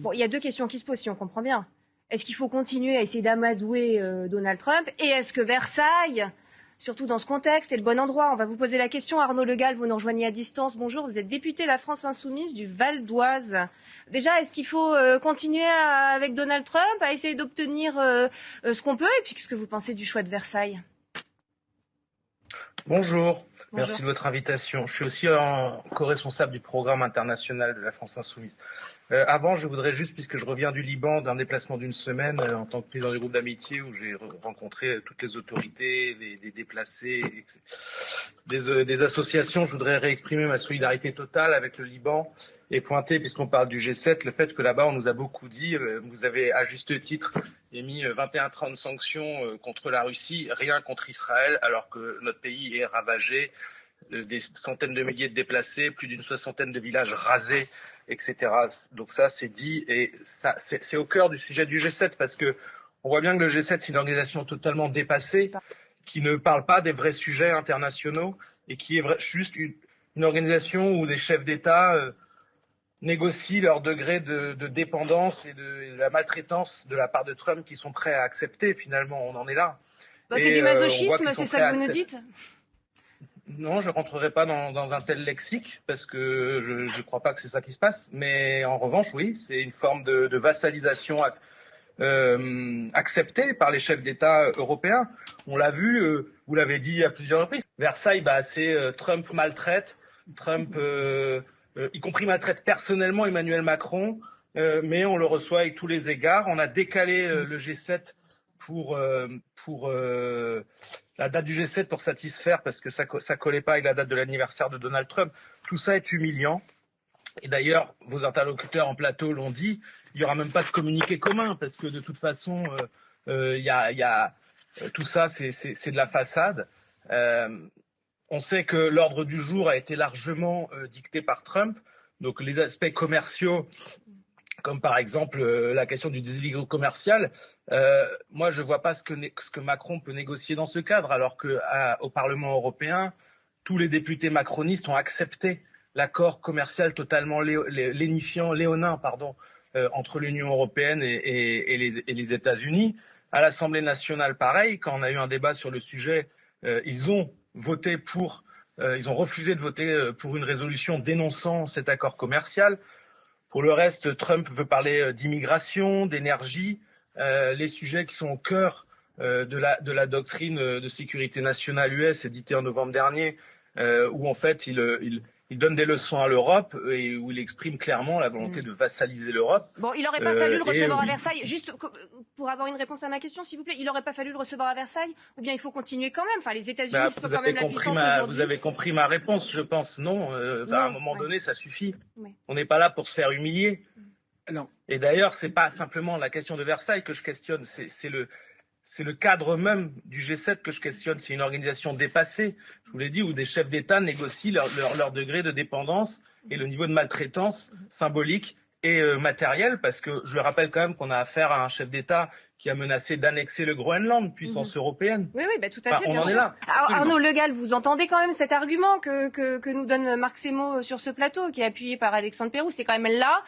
Bon, il y a deux questions qui se posent, si on comprend bien. Est-ce qu'il faut continuer à essayer d'amadouer Donald Trump? Et est-ce que Versailles, surtout dans ce contexte, est le bon endroit? On va vous poser la question. Arnaud Le Gall, vous nous rejoignez à distance. Bonjour, vous êtes député La France Insoumise du Val d'Oise. Déjà, est-ce qu'il faut continuer avec Donald Trump à essayer d'obtenir ce qu'on peut? Et puis, qu'est-ce que vous pensez du choix de Versailles? Bonjour, merci de votre invitation. Je suis aussi co-responsable du programme international de La France Insoumise. Avant, je voudrais juste, puisque je reviens du Liban, d'un déplacement d'une semaine en tant que président du groupe d'amitié où j'ai rencontré toutes les autorités, les déplacés, des associations, je voudrais réexprimer ma solidarité totale avec le Liban et pointer, puisqu'on parle du G7, le fait que là-bas, on nous a beaucoup dit, vous avez à juste titre émis 21-30 sanctions contre la Russie, rien contre Israël, alors que notre pays est ravagé, des centaines de milliers de déplacés, plus d'une soixantaine de villages rasés, etc. Donc ça, c'est dit, et ça, c'est au cœur du sujet du G7, parce que on voit bien que le G7, c'est une organisation totalement dépassée, qui ne parle pas des vrais sujets internationaux, et qui est juste une organisation où les chefs d'État négocient leur degré de dépendance et de la maltraitance de la part de Trump qu'ils sont prêts à accepter. Finalement, on en est là. C'est du masochisme, c'est ça que vous nous dites? Non, je ne rentrerai pas dans un tel lexique parce que je ne crois pas que c'est ça qui se passe. Mais en revanche, oui, c'est une forme de vassalisation acceptée par les chefs d'État européens. On l'a vu, vous l'avez dit à plusieurs reprises. Versailles, c'est Trump maltraite, y compris maltraite personnellement Emmanuel Macron, mais on le reçoit avec tous les égards. On a décalé le G7 pour la date du G7 pour satisfaire, parce que ça collait pas avec la date de l'anniversaire de Donald Trump. Tout ça est humiliant. Et d'ailleurs, vos interlocuteurs en plateau l'ont dit, il n'y aura même pas de communiqué commun, parce que de toute façon, tout ça, c'est de la façade. On sait que l'ordre du jour a été largement dicté par Trump. Donc les aspects commerciaux, comme par exemple la question du déséquilibre commercial, moi je ne vois pas ce que Macron peut négocier dans ce cadre, alors qu'au Parlement européen, tous les députés macronistes ont accepté l'accord commercial totalement léonin entre l'Union européenne et les États-Unis. À l'Assemblée nationale, pareil, quand on a eu un débat sur le sujet, ils ont refusé de voter pour une résolution dénonçant cet accord commercial. Pour le reste, Trump veut parler d'immigration, d'énergie, les sujets qui sont au cœur de la doctrine de sécurité nationale US éditée en novembre dernier, où en fait il donne des leçons à l'Europe et où il exprime clairement la volonté de vassaliser l'Europe. Bon, il n'aurait pas fallu le recevoir à Versailles. Juste pour avoir une réponse à ma question, s'il vous plaît, il n'aurait pas fallu le recevoir à Versailles, ou bien il faut continuer quand même? Enfin, les États-Unis sont quand même la puissance aujourd'hui. Vous avez compris ma réponse, je pense. Non, à un moment donné, ça suffit. Ouais. On n'est pas là pour se faire humilier. Non. Et d'ailleurs, c'est pas simplement la question de Versailles que je questionne, c'est le cadre même du G7 que je questionne. C'est une organisation dépassée, je vous l'ai dit, où des chefs d'État négocient leur degré de dépendance et le niveau de maltraitance symbolique et matériel, parce que je rappelle quand même qu'on a affaire à un chef d'État qui a menacé d'annexer le Groenland, puissance européenne. Oui, tout à fait. On en est là. Alors, Arnaud Le Gall, vous entendez quand même cet argument que nous donne Marc Semo sur ce plateau, qui est appuyé par Alexandre Pérou. C'est quand même là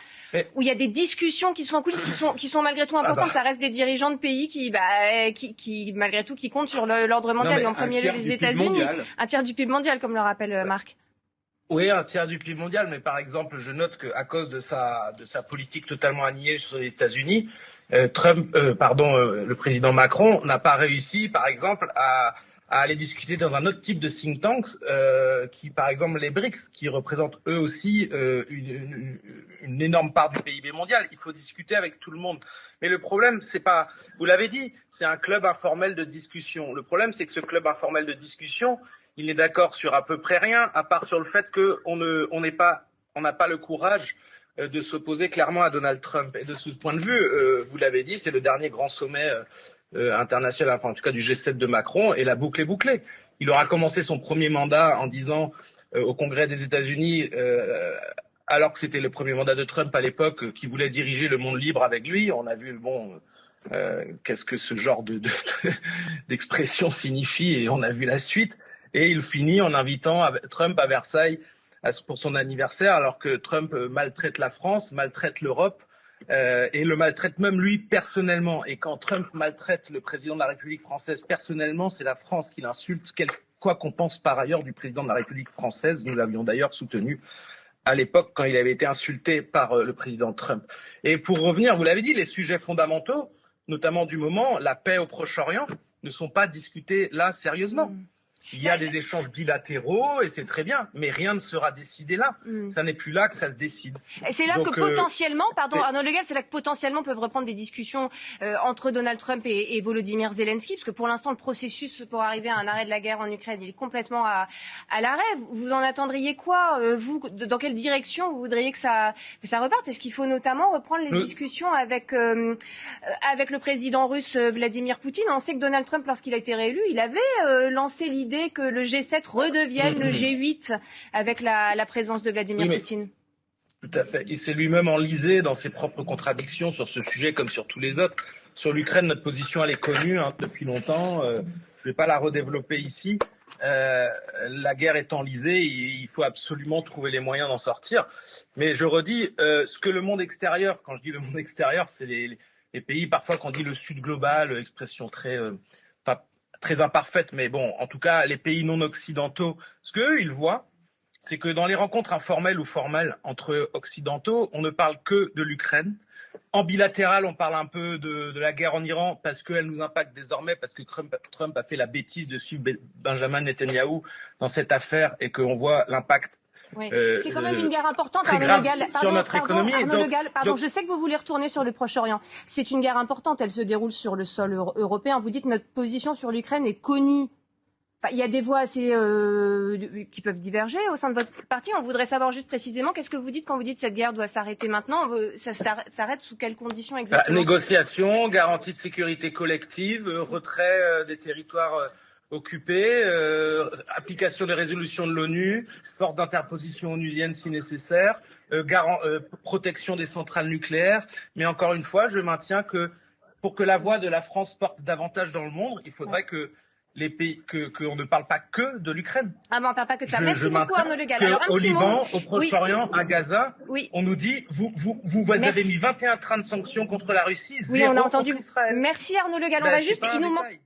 où il y a des discussions qui sont en coulisses, qui sont malgré tout importantes. Ça reste des dirigeants de pays qui malgré tout, qui comptent sur l'ordre mondial, et en premier lieu les États-Unis. Un tiers du PIB mondial, comme le rappelle Marc. Oui, un tiers du PIB mondial, mais par exemple, je note qu'à cause de sa politique totalement alignée sur les États-Unis, le président Macron n'a pas réussi, par exemple, à aller discuter dans un autre type de think tanks, qui, par exemple, les BRICS, qui représentent eux aussi une énorme part du PIB mondial. Il faut discuter avec tout le monde. Mais le problème, c'est pas, vous l'avez dit, c'est un club informel de discussion. Le problème, c'est que ce club informel de discussion, il n'est d'accord sur à peu près rien, à part sur le fait qu'on n'a pas le courage de s'opposer clairement à Donald Trump. Et de ce point de vue, vous l'avez dit, c'est le dernier grand sommet international, enfin en tout cas du G7 de Macron, et la boucle est bouclée. Il aura commencé son premier mandat en disant au Congrès des États-Unis, alors que c'était le premier mandat de Trump à l'époque, qui voulait diriger le monde libre avec lui. On a vu, qu'est-ce que ce genre d'expression signifie, et on a vu la suite. Et il finit en invitant Trump à Versailles pour son anniversaire, alors que Trump maltraite la France, maltraite l'Europe, et le maltraite même lui personnellement. Et quand Trump maltraite le président de la République française personnellement, c'est la France qui l'insulte, quoi qu'on pense par ailleurs du président de la République française. Nous l'avions d'ailleurs soutenu à l'époque quand il avait été insulté par le président Trump. Et pour revenir, vous l'avez dit, les sujets fondamentaux, notamment du moment, la paix au Proche-Orient, ne sont pas discutés là sérieusement. Il y a des échanges bilatéraux et c'est très bien, mais rien ne sera décidé là. Ça n'est plus là que ça se décide. Et c'est là que potentiellement, pardon Arnaud Le Gall, c'est là que potentiellement peuvent reprendre des discussions entre Donald Trump et Volodymyr Zelensky, parce que pour l'instant le processus pour arriver à un arrêt de la guerre en Ukraine, il est complètement à l'arrêt. Vous en attendriez quoi, vous, dans quelle direction vous voudriez que ça reparte? Est-ce qu'il faut notamment reprendre les discussions avec le président russe Vladimir Poutine? On sait que Donald Trump, lorsqu'il a été réélu, il avait lancé l'idée que le G7 redevienne le G8 avec la présence de Vladimir Poutine. Tout à fait. Il s'est lui-même enlisé dans ses propres contradictions sur ce sujet comme sur tous les autres. Sur l'Ukraine, notre position, elle est connue depuis longtemps. Je ne vais pas la redévelopper ici. La guerre est enlisée, il faut absolument trouver les moyens d'en sortir. Mais je redis, ce que le monde extérieur, quand je dis le monde extérieur, c'est les pays, parfois quand on dit le Sud global, expression très imparfaite, mais bon, en tout cas, les pays non occidentaux, ce qu'eux, ils voient, c'est que dans les rencontres informelles ou formelles entre occidentaux, on ne parle que de l'Ukraine. En bilatéral, on parle un peu de la guerre en Iran parce qu'elle nous impacte désormais, parce que Trump a fait la bêtise de suivre Benjamin Netanyahou dans cette affaire et qu'on voit l'impact. Oui. C'est quand même une guerre importante, Arnaud Le Gall. Sur notre économie. Arnaud Le Gall, je sais que vous voulez retourner sur le Proche-Orient. C'est une guerre importante, elle se déroule sur le sol européen. Vous dites que notre position sur l'Ukraine est connue. Enfin, il y a des voix assez qui peuvent diverger au sein de votre parti. On voudrait savoir juste précisément qu'est-ce que vous dites quand vous dites que cette guerre doit s'arrêter maintenant. Ça s'arrête sous quelles conditions exactement? Négociation, garantie de sécurité collective, retrait des territoires occupés, application des résolutions de l'ONU, force d'interposition onusienne si nécessaire, protection des centrales nucléaires. Mais encore une fois, je maintiens que pour que la voix de la France porte davantage dans le monde, il faudrait que les pays, qu'on ne parle pas que de l'Ukraine. Ah, mais on ne parle pas que de ça. Merci beaucoup, Arnaud Le Gall. Alors, au Liban, au Proche-Orient, à Gaza, on nous dit, vous avez mis 21 trains de sanctions contre la Russie, zéro on a entendu. contre Israël. Merci, Arnaud Le Gall. On va juste, il nous manque.